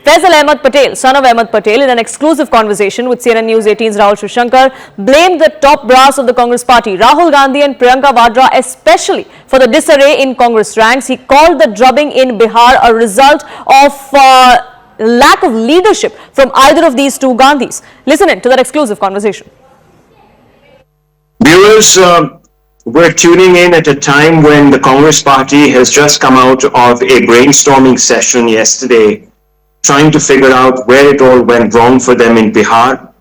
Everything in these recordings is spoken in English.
Faisal Ahmed Patel, son of Ahmed Patel, in an exclusive conversation with CNN News 18's Rahul Shankar, blamed the top brass of the Congress party, Rahul Gandhi and Priyanka Vadra, especially for the disarray in Congress ranks. He called the drubbing in Bihar a result of lack of leadership from either of these two Gandhis. Listen in to that exclusive conversation. Viewers, we're tuning in at a time when the Congress party has just come out of a brainstorming session yesterday, trying to figure out where it all went wrong for them in Bihar.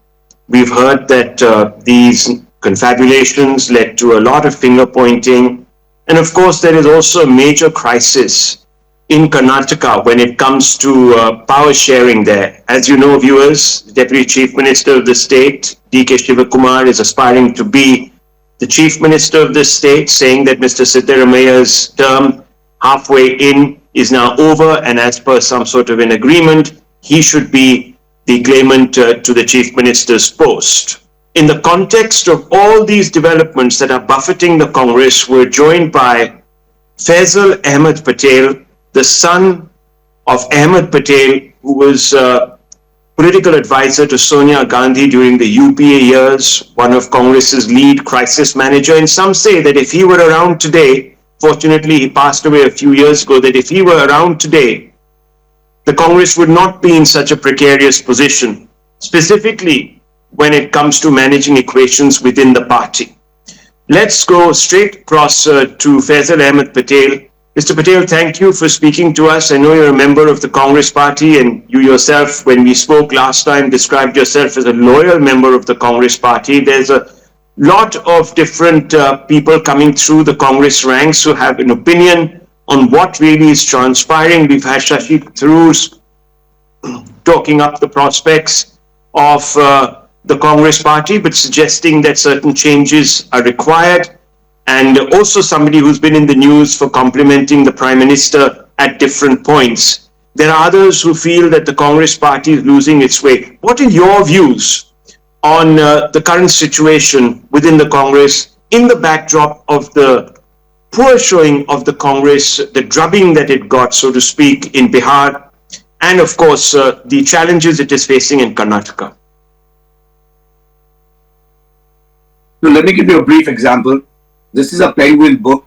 We've heard that these confabulations led to a lot of finger pointing. And of course, there is also a major crisis in Karnataka when it comes to power sharing there. As you know, viewers, the Deputy Chief Minister of the state, D.K. Shivakumar, is aspiring to be the Chief Minister of the state, saying that Mr. Siddaramaya's term halfway in is now over, and as per some sort of an agreement, he should be the claimant to the Chief Minister's post. In the context of all these developments that are buffeting the Congress, we're joined by Faisal Ahmed Patel, the son of Ahmed Patel, who was political advisor to Sonia Gandhi during the UPA years, one of Congress's lead crisis manager. And some say that if he were around today, fortunately he passed away a few years ago, that if he were around today, the Congress would not be in such a precarious position, specifically when it comes to managing equations within the party. Let's go straight across to Faisal Ahmed Patel. Mr. Patel, thank you for speaking to us. I know you're a member of the Congress party, and you yourself, when we spoke last time, described yourself as a loyal member of the Congress party. There's a lot of different people coming through the Congress ranks who have an opinion on what really is transpiring. We've had Shashi Tharoor talking up the prospects of the Congress party, but suggesting that certain changes are required. And also somebody who's been in the news for complimenting the Prime Minister at different points. There are others who feel that the Congress party is losing its way. What are your views on the current situation within the Congress in the backdrop of the poor showing of the Congress, the drubbing that it got, so to speak, in Bihar, and of course, the challenges it is facing in Karnataka? So let me give you a brief example. This is a Penguin book,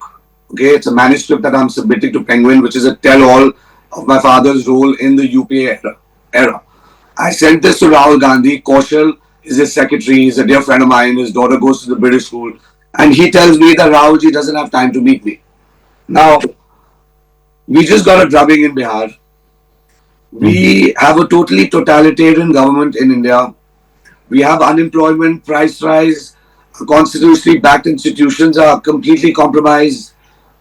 okay? It's a manuscript that I'm submitting to Penguin, which is a tell-all of my father's role in the UPA era. I sent this to Rahul Gandhi. Kaushal is his secretary. He's a dear friend of mine. His daughter goes to the British school. And he tells me that Rahulji doesn't have time to meet me. Now, we just got a drubbing in Bihar. We have a totally totalitarian government in India. We have unemployment, price rise, constitutionally backed institutions are completely compromised.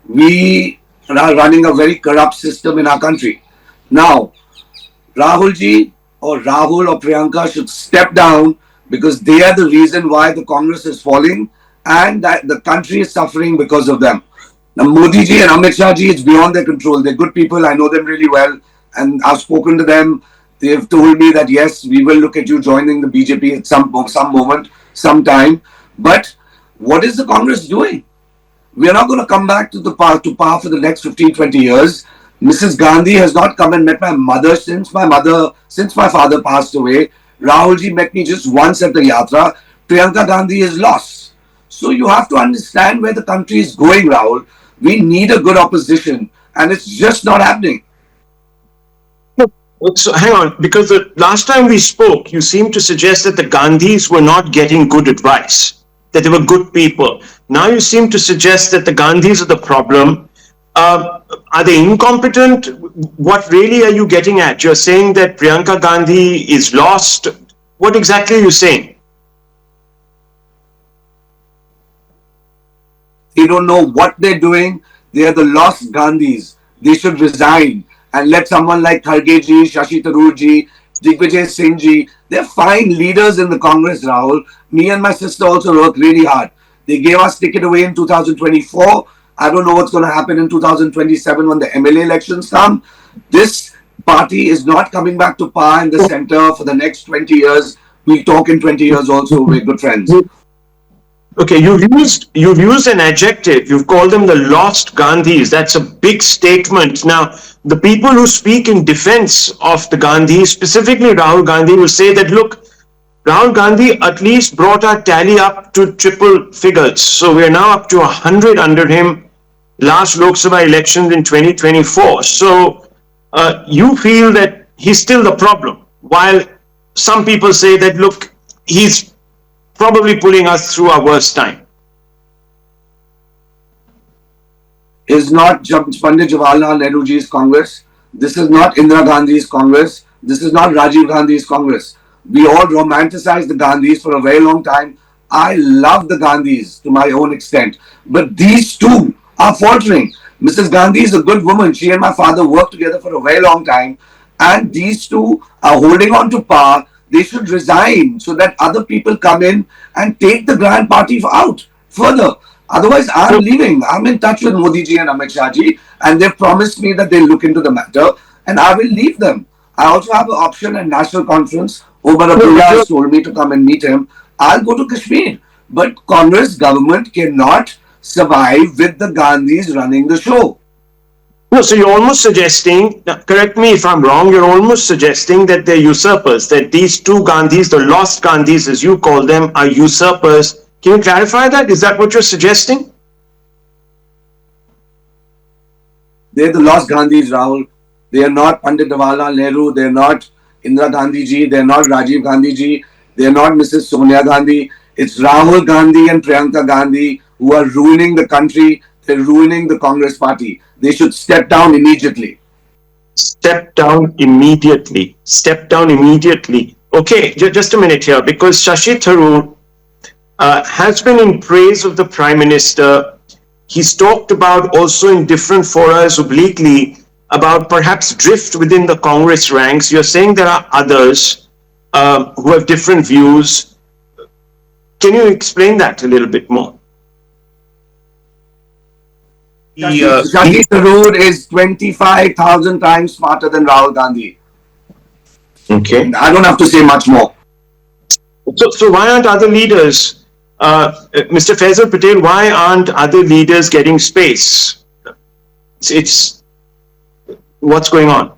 We are running a very corrupt system in our country. Now, Rahulji or Rahul or Priyanka should step down because they are the reason why the Congress is falling and that the country is suffering because of them. Now, Modi ji and Amit Shah ji, it's beyond their control. They're good people. I know them really well. And I've spoken to them. They've told me that, yes, we will look at you joining the BJP at some moment, sometime. But what is the Congress doing? We are not going to come back to power for the next 15, 20 years. Mrs. Gandhi has not come and met my mother since my father passed away. Rahulji met me just once at the Yatra. Priyanka Gandhi is lost. So you have to understand where the country is going, Rahul. We need a good opposition, and it's just not happening. So hang on, because the last time we spoke, you seemed to suggest that the Gandhis were not getting good advice, that they were good people. Now you seem to suggest that the Gandhis are the problem. Are they incompetent? What really are you getting at? You're saying that Priyanka Gandhi is lost. What exactly are you saying? They don't know what they're doing. They are the lost Gandhis. They should resign and let someone like Kharge ji, Shashi Tharoor ji, Digvijay Singh ji, they're fine leaders in the Congress, Rahul. Me and my sister also worked really hard. They gave us ticket away in 2024. I don't know what's going to happen in 2027 when the MLA elections come. This party is not coming back to power in the center for the next 20 years. We'll talk in 20 years also. We're good friends. Okay, you've used an adjective. You've called them the lost Gandhis. That's a big statement. Now, the people who speak in defense of the Gandhis, specifically Rahul Gandhi, will say that, look, Rahul Gandhi at least brought our tally up to triple figures. So we're now up to 100 under him last Lok Sabha elections in 2024. So you feel that he's still the problem, while some people say that, look, he's probably pulling us through our worst time. Is not Pandit Jawaharlal Nehruji's Congress. This is not Indira Gandhi's Congress. This is not Rajiv Gandhi's Congress. We all romanticize the Gandhis for a very long time. I love the Gandhis to my own extent. But these two are faltering. Mrs. Gandhi is a good woman. She and my father worked together for a very long time. And these two are holding on to power. They should resign so that other people come in and take the grand party out further. Otherwise, I'm leaving. I'm in touch with Modi ji and Amit Shah ji, and they've promised me that they'll look into the matter, and I will leave them. I also have an option at National Conference. Omar Abdullah has told me to come and meet him. I'll go to Kashmir. But Congress government cannot survive with the Gandhis running the show. No, so you're almost suggesting, correct me if I'm wrong, you're almost suggesting that they're usurpers, that these two Gandhis, the lost Gandhis as you call them, are usurpers. Can you clarify that? Is that what you're suggesting? They're the lost Gandhis, Rahul. They are not Pandit Jawaharlal Nehru. They're not Indira Gandhi ji. They're not Rajiv Gandhi ji. They're not Mrs. Sonia Gandhi. It's Rahul Gandhi and Priyanka Gandhi who are ruining the country. They're ruining the Congress party. They should step down immediately. Step down immediately. Step down immediately. Okay, just a minute here, because Shashi Tharoor has been in praise of the Prime Minister. He's talked about also in different fora obliquely about perhaps drift within the Congress ranks. You're saying there are others who have different views. Can you explain that a little bit more? Shashi Tharoor is 25,000 times smarter than Rahul Gandhi. Okay. I don't have to say much more. So why aren't other leaders, Mr. Faisal Patel, why aren't other leaders getting space? It's what's going on?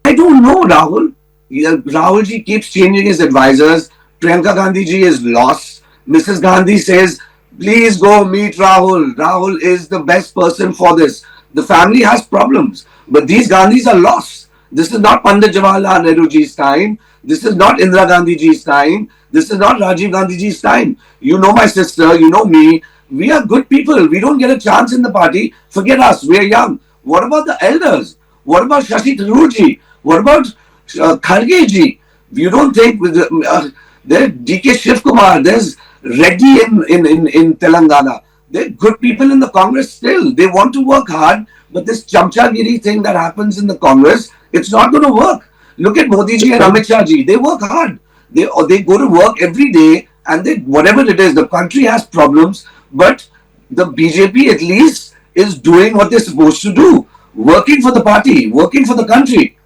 I don't know, Rahul. Rahul ji keeps changing his advisors. Priyanka Gandhi ji is lost. Mrs. Gandhi says, please go meet Rahul. Rahul is the best person for this. The family has problems, but these Gandhis are lost. This is not Pandit Jawaharlal Nehru ji's time. This is not Indira Gandhi ji's time. This is not Rajiv Gandhi ji's time. You know my sister, you know me. We are good people. We don't get a chance in the party. Forget us. We are young. What about the elders? What about Shashi Tharoor ji? What about Kharge ji? You don't think there's DK Shiv Kumar, there's Reddy in Telangana. They're good people in the Congress still. They want to work hard, but this chamchagiri thing that happens in the Congress, it's not going to work. Look at Modi ji and Amit Shah ji. They work hard. They go to work every day, and whatever it is, the country has problems, but the BJP at least is doing what they're supposed to do, working for the party, working for the country.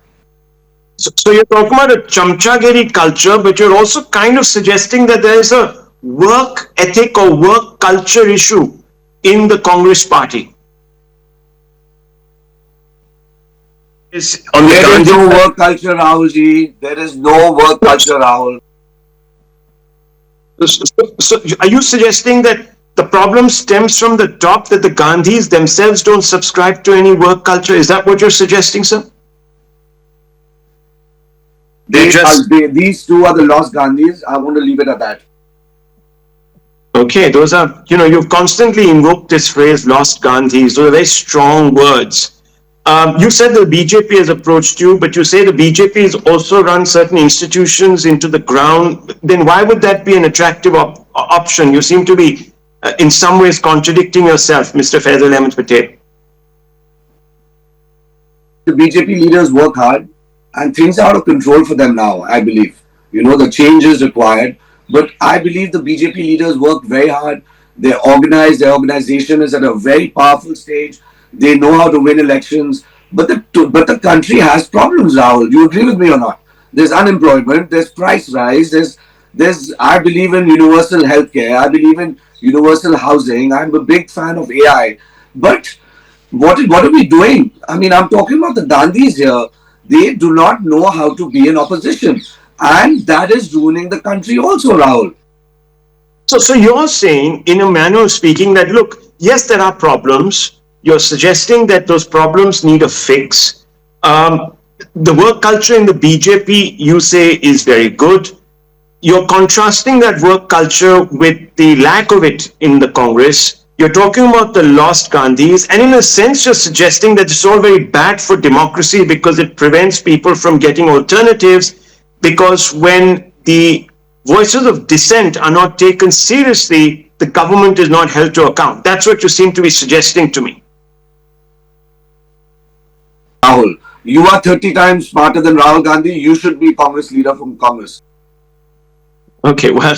So you're talking about a chamchagiri culture, but you're also kind of suggesting that there is a work ethic or work culture issue in the Congress party. There is no work culture, Rahul ji. There is no work culture, Rahul. So are you suggesting that the problem stems from the top, that the Gandhis themselves don't subscribe to any work culture? Is that what you're suggesting, sir? These two are the lost Gandhis. I want to leave it at that. Okay, those are, you've constantly invoked this phrase, lost Gandhis. Those are very strong words. You said the BJP has approached you, but you say the BJP has also run certain institutions into the ground. Then why would that be an attractive option? You seem to be in some ways contradicting yourself, Mr. Faisal Ahmed Patel. The BJP leaders work hard and things are out of control for them now, I believe. The change is required. But I believe the BJP leaders work very hard. They're organized. Their organization is at a very powerful stage. They know how to win elections. But the country has problems, Rahul. Do you agree with me or not? There's unemployment. There's price rise. I believe in universal healthcare. I believe in universal housing. I'm a big fan of AI. But What are we doing? I mean, I'm talking about the Gandhis here. They do not know how to be in opposition. And that is ruining the country also, Rahul. So you're saying, in a manner of speaking, that look, yes, there are problems. You're suggesting that those problems need a fix. The work culture in the BJP, you say, is very good. You're contrasting that work culture with the lack of it in the Congress. You're talking about the lost Gandhis, and in a sense, you're suggesting that it's all very bad for democracy because it prevents people from getting alternatives. Because when the voices of dissent are not taken seriously, the government is not held to account. That's what you seem to be suggesting to me. Rahul, you are 30 times smarter than Rahul Gandhi. You should be Congress leader from Congress. Okay, well,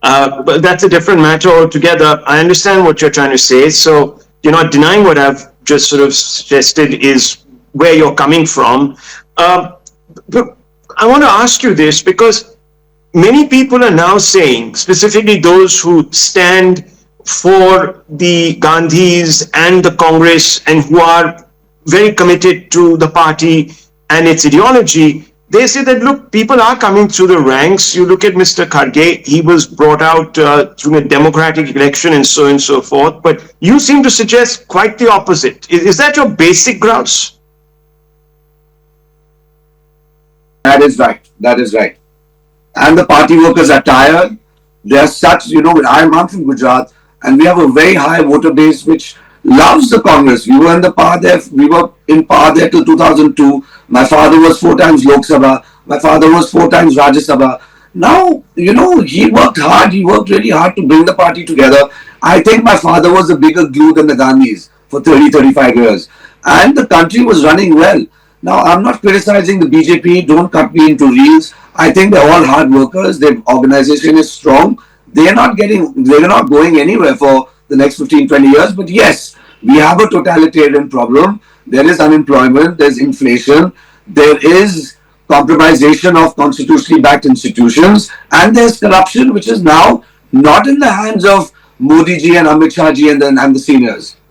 but that's a different matter altogether. I understand what you're trying to say. So you're not denying what I've just sort of suggested is where you're coming from. But I want to ask you this because many people are now saying, specifically those who stand for the Gandhis and the Congress and who are very committed to the party and its ideology, they say that, look, people are coming through the ranks. You look at Mr. Kharge, he was brought out through a democratic election and so forth. But you seem to suggest quite the opposite. Is that your basic grounds? That is right. That is right. And the party workers are tired. They are such, I'm from Gujarat and we have a very high voter base which loves the Congress. We were in power there till 2002. My father was 4 times Lok Sabha. My father was 4 times Rajya Sabha. Now, he worked hard. He worked really hard to bring the party together. I think my father was a bigger glue than the Gandhis for 35 years. And the country was running well. Now, I'm not criticizing the BJP. Don't cut me into reels. I think they're all hard workers. Their organization is strong. They're not going anywhere for the next 15, 20 years. But yes, we have a totalitarian problem. There is unemployment. There's inflation. There is compromisation of constitutionally backed institutions. And there's corruption, which is now not in the hands of Modi ji and Amit Shah ji and the seniors.